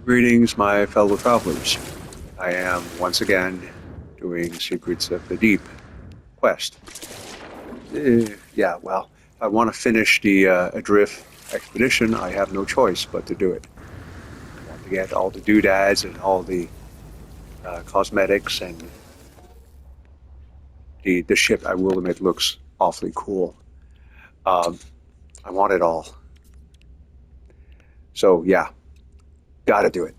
Greetings, my fellow travelers. I am once again doing Secrets of the Deep quest. Well, if I want to finish the Adrift expedition, I have no choice but to do it. I want to get all the doodads and all the cosmetics, and the ship, I will admit, looks awfully cool. Um, I want it all. So, yeah, gotta do it.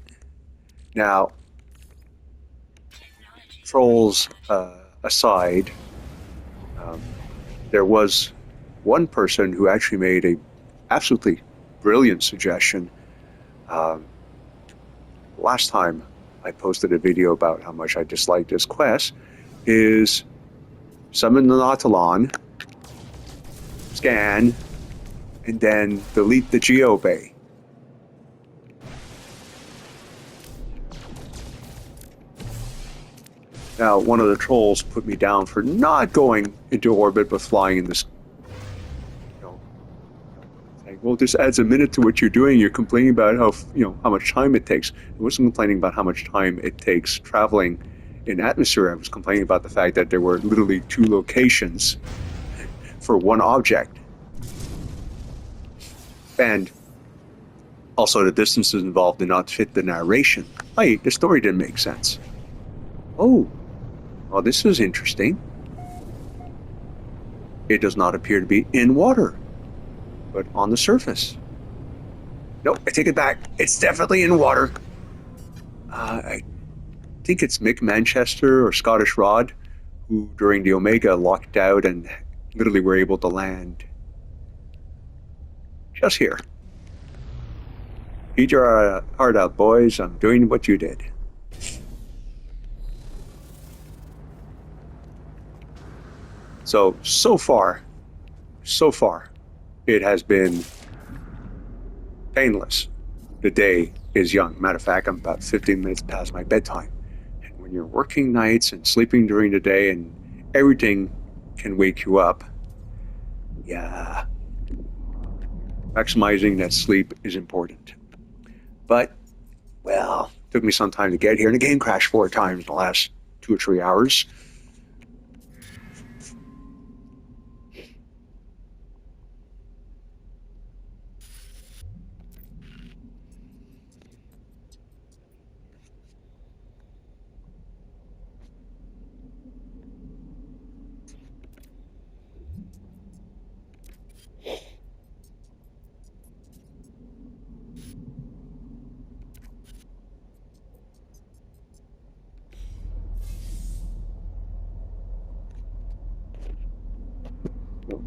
Now, trolls aside, um, there was one person who actually made a absolutely brilliant suggestion. Um, Last time I posted a video about how much I disliked this quest is summon the Nautilon, scan, and then delete the geobay. Now, one of the trolls put me down for not going into orbit but flying in this. Saying, well, this adds a minute to what you're doing. You're complaining about how much time it takes. I wasn't complaining about how much time it takes traveling in atmosphere. I was complaining about the fact that there were literally two locations for one object. And also the distances involved did not fit the narration. The story didn't make sense. Oh, well, this is interesting. It does not appear to be in water, but on the surface. Nope, I take it back. It's definitely in water. I think it's Mick Manchester or Scottish Rod who, during the Omega, locked out and literally were able to land just here. Eat your heart out, boys. I'm doing what you did. So far, it has been painless. The day is young. Matter of fact, I'm about 15 minutes past my bedtime. And when you're working nights and sleeping during the day and everything can wake you up, yeah, maximizing that sleep is important. But, well, it took me some time to get here, and the game crashed 4 times in the last 2 or 3 hours.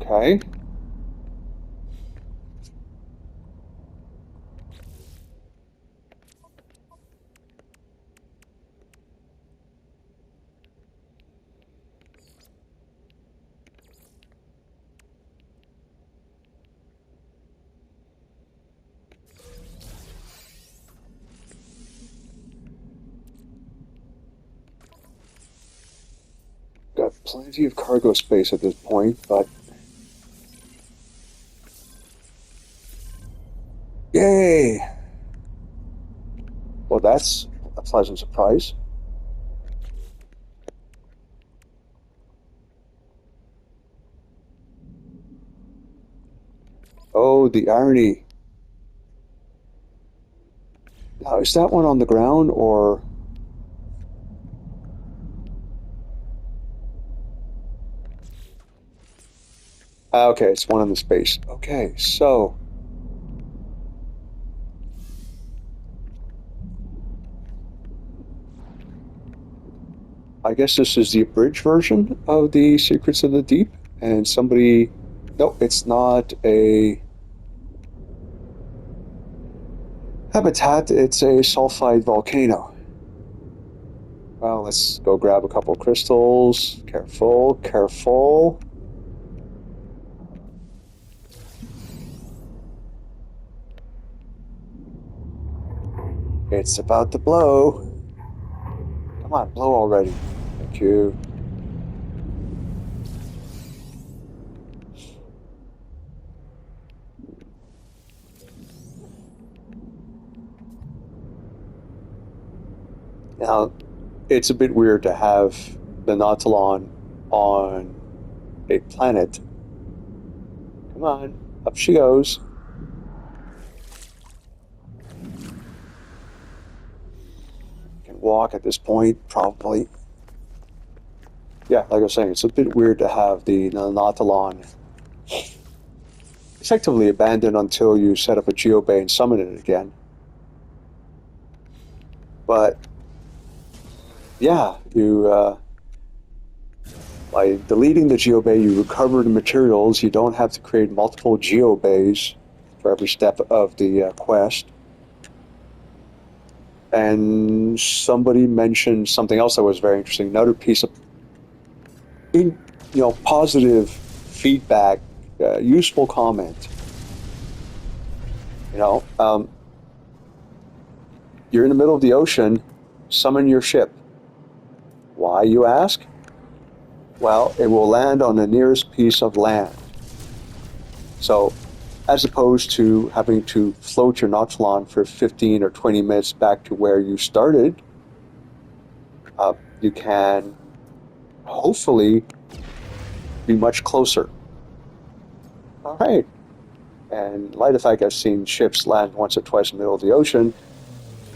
Okay. Got plenty of cargo space at this point, but yay! Well, that's a pleasant surprise. Oh, the irony. Now, is that one on the ground or... okay, it's one in the space. Okay, so... I guess this is the abridged version of the Secrets of the Deep, and somebody... Nope, it's not a habitat, it's a sulfide volcano. Well, let's go grab a couple crystals. Careful, careful. It's about to blow. Come on, blow already. Thank you. Now, it's a bit weird to have the Nautilon on a planet. Come on, up she goes. Can walk at this point, probably. Yeah, like I was saying, it's a bit weird to have the Nautilon effectively abandoned until you set up a geobay and summon it again. But yeah, you by deleting the geobay, you recover the materials. You don't have to create multiple geobays for every step of the quest. And somebody mentioned something else that was very interesting. Another piece of positive feedback, useful comment. You're in the middle of the ocean, summon your ship. Why, you ask? Well, it will land on the nearest piece of land. So, as opposed to having to float your Nautilon for 15 or 20 minutes back to where you started, you can hopefully be much closer. All right. And in light of the fact I've seen ships land once or twice in the middle of the ocean,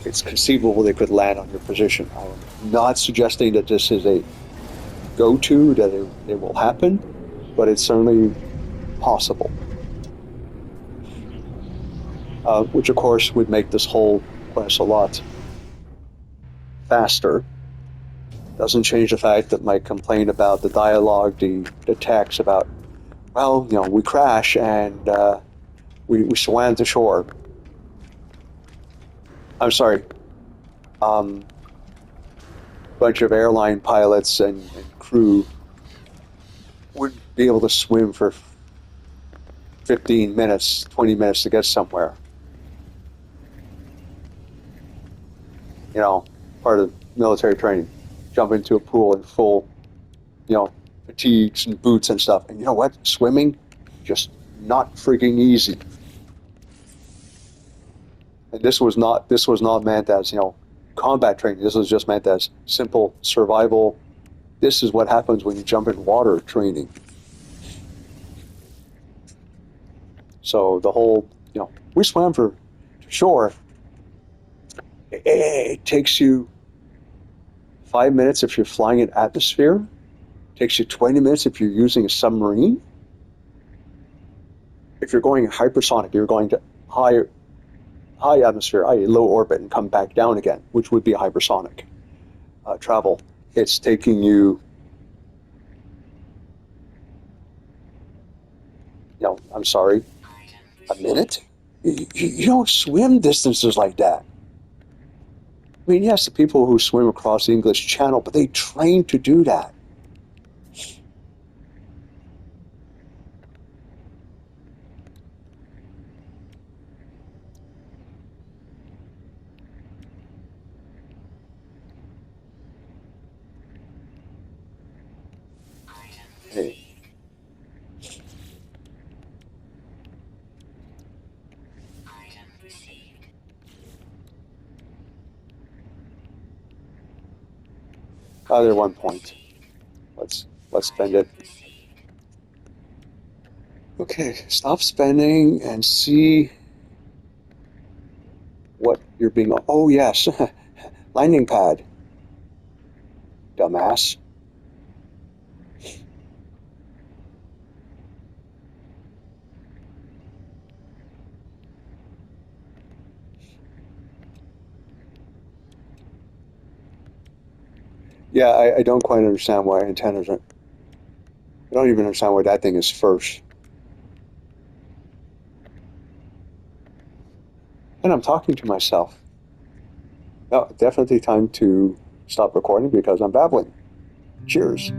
it's conceivable they could land on your position. I'm not suggesting that this is a go-to, that it will happen, but it's certainly possible. Which, of course, would make this whole quest a lot faster. Doesn't change the fact that my complaint about the dialogue, the text about, well, we crash and we swam to shore. I'm sorry. Bunch of airline pilots and crew would be able to swim for 15 minutes, 20 minutes to get somewhere. Part of military training. Jump into a pool in full, fatigues and boots and stuff. And you know what? Swimming, just not freaking easy. And this was not meant as, combat training. This was just meant as simple survival. This is what happens when you jump in water training. So the whole, we swam to shore. It takes you 5 minutes if you're flying in atmosphere. It takes you 20 minutes if you're using a submarine. If you're going hypersonic, you're going to high atmosphere, i.e. low orbit, and come back down again, which would be hypersonic travel. It's taking you, I'm sorry, a minute? You don't swim distances like that. I mean, yes, the people who swim across the English Channel, but they train to do that. Hey. Other 1 point. Let's spend it. Okay, stop spending and see what you're being. Oh yes, landing pad. Dumbass. Yeah, I don't quite understand why antennas are. I don't even understand why that thing is first. And I'm talking to myself. No, definitely time to stop recording because I'm babbling. Cheers.